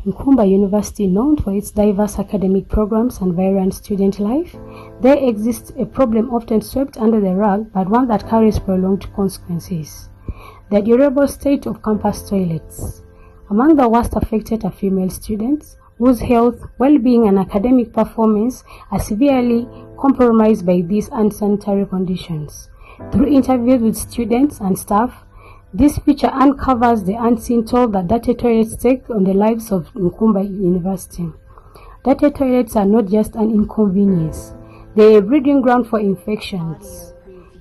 Nkumba University, known for its diverse academic programs and vibrant student life, there exists a problem often swept under the rug, but one that carries prolonged consequences: the durable state of campus toilets. Among the worst affected are female students, whose health, well-being, and academic performance are severely compromised by these unsanitary conditions. Through interviews with students and staff, this feature uncovers the unseen toll that dirty toilets take on the lives of Nkumba University. Dirty toilets are not just an inconvenience, they are a breeding ground for infections.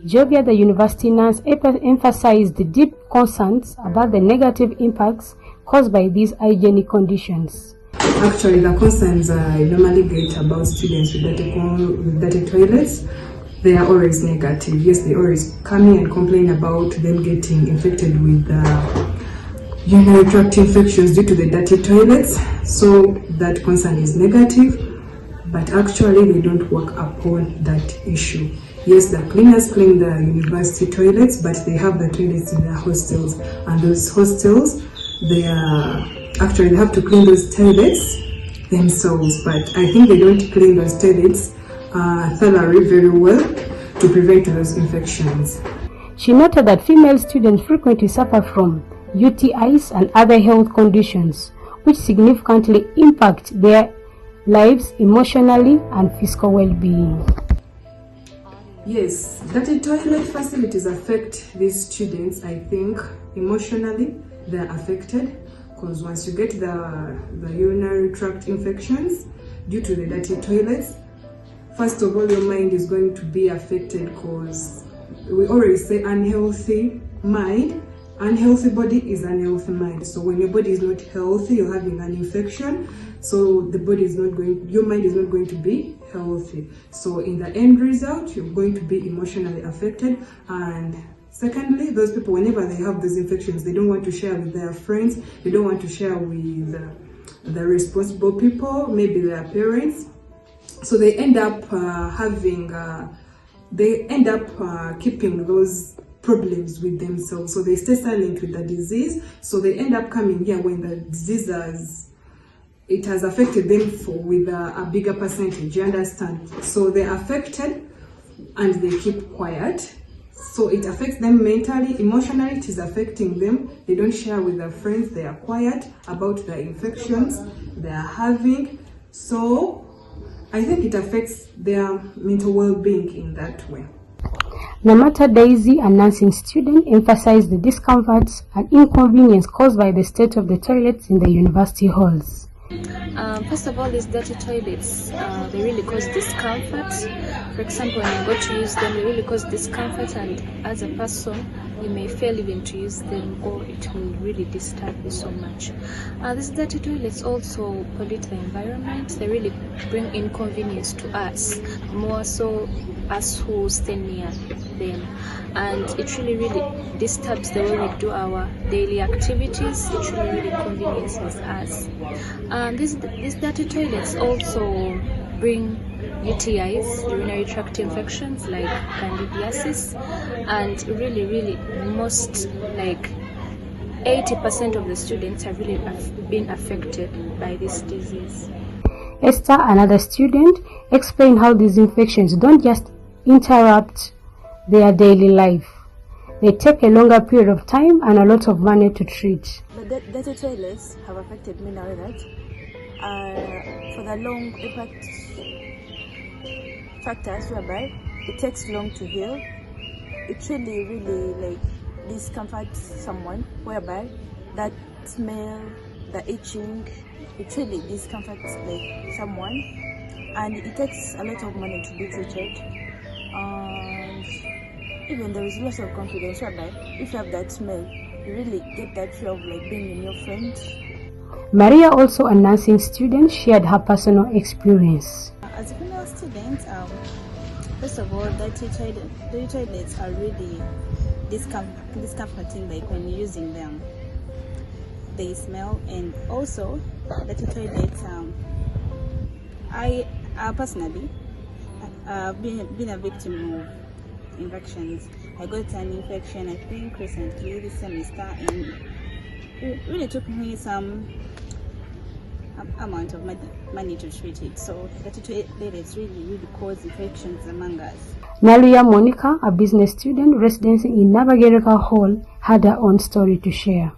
Jovia, the university nurse, emphasized the deep concerns about the negative impacts caused by these hygienic conditions. Actually, the concerns I normally get about students with dirty toilets, they are always negative. Yes, they always come in and complain about them getting infected with urinary tract infections due to the dirty toilets. So that concern is negative, but actually they don't work upon that issue. Yes, the cleaners clean the university toilets, but they have the toilets in their hostels, and those hostels, they have to clean those toilets themselves, but I think they don't clean those toilets thoroughly very well to prevent those infections. She noted that female students frequently suffer from UTIs and other health conditions, which significantly impact their lives emotionally and physical well-being. Yes, dirty toilet facilities affect these students. I think emotionally they're affected, because once you get the urinary tract infections due to the dirty toilets, first of all, your mind is going to be affected, because we already say unhealthy mind, unhealthy body is unhealthy mind. So when your body is not healthy, you're having an infection, so your mind is not going to be healthy. So in the end result, you're going to be emotionally affected. And secondly, those people, whenever they have those infections, they don't want to share with their friends, they don't want to share with the responsible people, maybe their parents. So they end up keeping those problems with themselves. So they stay silent with the disease. So they end up coming here when the disease has affected them with a bigger percentage, you understand? So they're affected and they keep quiet. So it affects them mentally, emotionally, it is affecting them. They don't share with their friends, they are quiet about the infections they are having. So I think it affects their mental well-being in that way. Namata Daisy, a nursing student, emphasized the discomforts and inconvenience caused by the state of the toilets in the university halls. First of all, these dirty toilets, they really cause discomfort. For example, when you go to use them, they really cause discomfort, and as a person, you may fail even to use them, or it will really disturb you so much. These dirty toilets also pollute the environment. They really bring inconvenience to us, more so us who stay near them, and it really disturbs the way we do our daily activities. It really inconveniences us. These dirty toilets also bring UTIs, urinary tract infections like candidiasis, and really most, like 80% of the students have really been affected by this disease. Esther, another student, explained how these infections don't just interrupt their daily life. They take a longer period of time and a lot of money to treat. The dirty toilets have affected me now that for the long impact factors whereby it takes long to heal. It really discomforts someone, whereby that smell, the itching, it really discomforts someone, and it takes a lot of money to be treated. And even there is loss of confidence, whereby if you have that smell, you really get that feel of being in your friends. Maria, also a nursing student, shared her personal experience. As a female student, first of all, dirty toilets are really discomforting, when you're using them. They smell, and also dirty toilets. I personally been a victim of infections. I got an infection, I think, recently this semester, and it really took me some amount of money to treat it. So dirty toilets really cause infections among us. Nalia Monica, a business student residing in Nabagereka Hall, had her own story to share.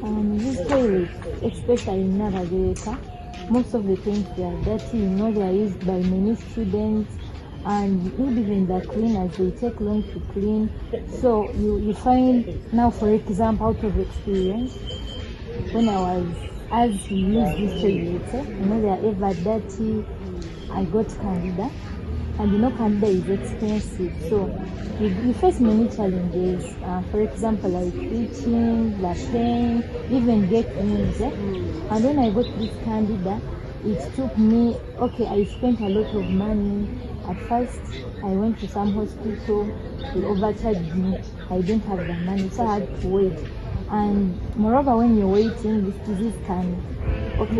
These toilets, especially in Nabagereka, most of the times they are dirty. They are used by many students, and even the cleaners, they take long to clean. So you find now, for example, out of experience, when as we use these toilets, they are ever dirty. I got Candida, and Candida is expensive, so you face many challenges. For example, like itching, the pain, even get wounds. And when I got this Candida, it took me, I spent a lot of money. At first, I went to some hospital, they overcharged me. I didn't have the money, so I had to wait. And moreover, when you're waiting, this disease can, it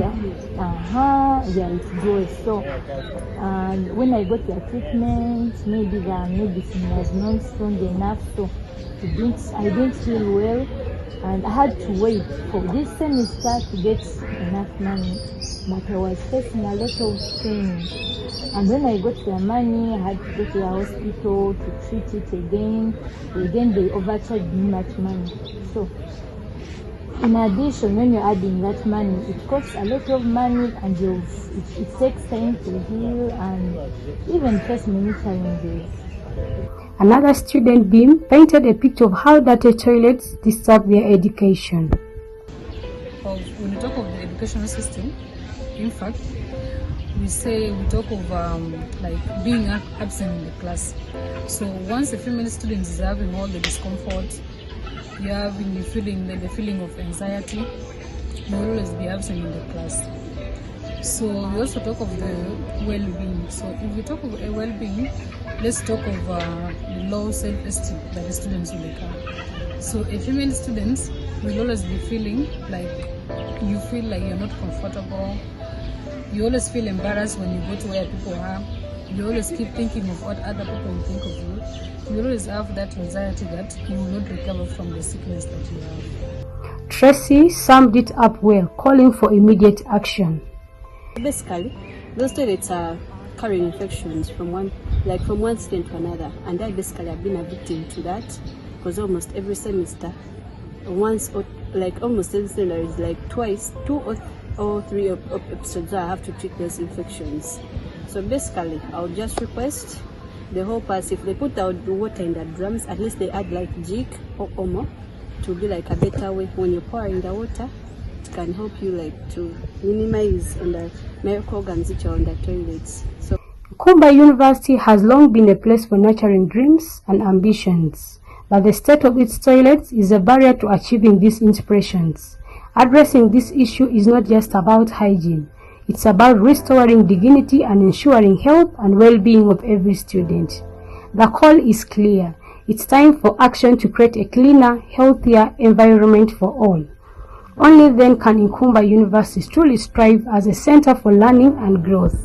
goes. So, and when I got the treatment, maybe the medicine was not strong enough, so I didn't feel well. And I had to wait for this semester to get enough money, but I was facing a lot of pain. And when I got the money, I had to go to the hospital to treat it again. Again, they overcharged me much money. So, in addition, when you're adding that money, it costs a lot of money, and it takes time to heal and even face many challenges. Another student, Beam, painted a picture of how dirty toilets disturb their education. When we talk of the educational system, in fact, we talk of like being absent in the class. So once a female student is having all the discomfort, you're having the feeling of anxiety, you will always be absent in the class. So we also talk of the well-being. So if we talk of well-being, let's talk of the low self-esteem that the students will become. So a female student will always be feeling like you feel like you're not comfortable. You always feel embarrassed when you go to where people are. You always keep thinking of what other people will think of you. You always have that anxiety that you will not recover from the sickness that you have. Tracy summed it up well, calling for immediate action. Basically, those toilets are carrying infections from one student to another, and I basically have been a victim to that, because almost every semester, almost every semester is like twice, 2 or 3 episodes I have to treat those infections. So basically, I would just request the helpers, if they put out the water in the drums, at least they add like jik or omo to be like a better way when you're pouring the water. It can help you to minimize on the microorganisms which are on the toilets. So Kumba University has long been a place for nurturing dreams and ambitions, but the state of its toilets is a barrier to achieving these inspirations. Addressing this issue is not just about hygiene. It's about restoring dignity and ensuring health and well-being of every student. The call is clear. It's time for action to create a cleaner, healthier environment for all. Only then can Nkumba University truly strive as a center for learning and growth.